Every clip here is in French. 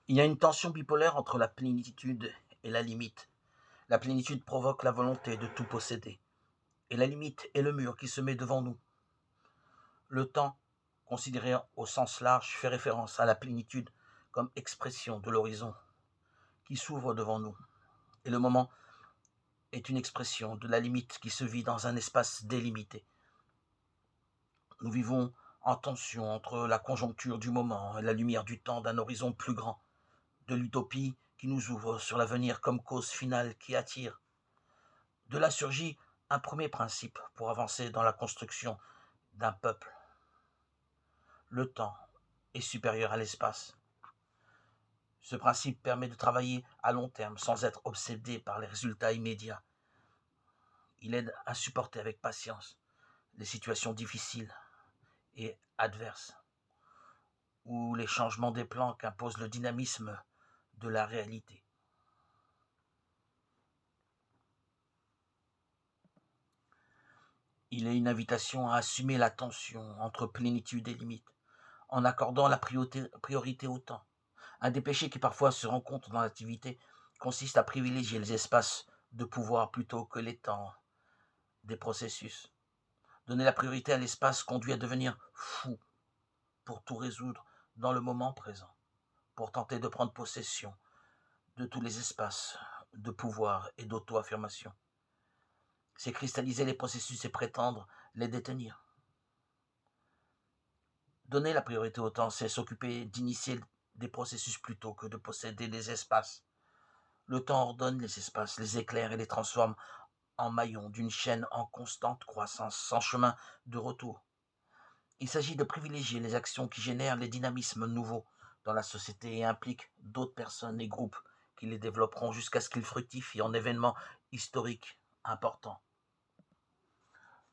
Il y a une tension bipolaire entre la plénitude et la limite. La plénitude provoque la volonté de tout posséder, et la limite est le mur qui se met devant nous. Le temps, considéré au sens large, fait référence à la plénitude comme expression de l'horizon qui s'ouvre devant nous, et le moment est une expression de la limite qui se vit dans un espace délimité. Nous vivons en tension entre la conjoncture du moment et la lumière du temps d'un horizon plus grand, de l'utopie qui nous ouvre sur l'avenir comme cause finale qui attire. De là surgit un premier principe pour avancer dans la construction d'un peuple. Le temps est supérieur à l'espace. Ce principe permet de travailler à long terme sans être obsédé par les résultats immédiats. Il aide à supporter avec patience les situations difficiles et adverses, ou les changements des plans qu'impose le dynamisme de la réalité. Il est une invitation à assumer la tension entre plénitude et limite, en accordant la priorité au temps. Un des péchés qui parfois se rencontre dans l'activité consiste à privilégier les espaces de pouvoir plutôt que les temps des processus. Donner la priorité à l'espace conduit à devenir fou pour tout résoudre dans le moment présent, pour tenter de prendre possession de tous les espaces de pouvoir et d'auto-affirmation. C'est cristalliser les processus et prétendre les détenir. Donner la priorité au temps, c'est s'occuper d'initier des processus plutôt que de posséder des espaces. Le temps ordonne les espaces, les éclaire et les transforme en maillons d'une chaîne en constante croissance, sans chemin de retour. Il s'agit de privilégier les actions qui génèrent les dynamismes nouveaux dans la société et impliquent d'autres personnes et groupes qui les développeront jusqu'à ce qu'ils fructifient en événements historiques importants.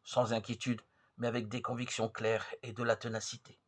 Sans inquiétude, mais avec des convictions claires et de la ténacité.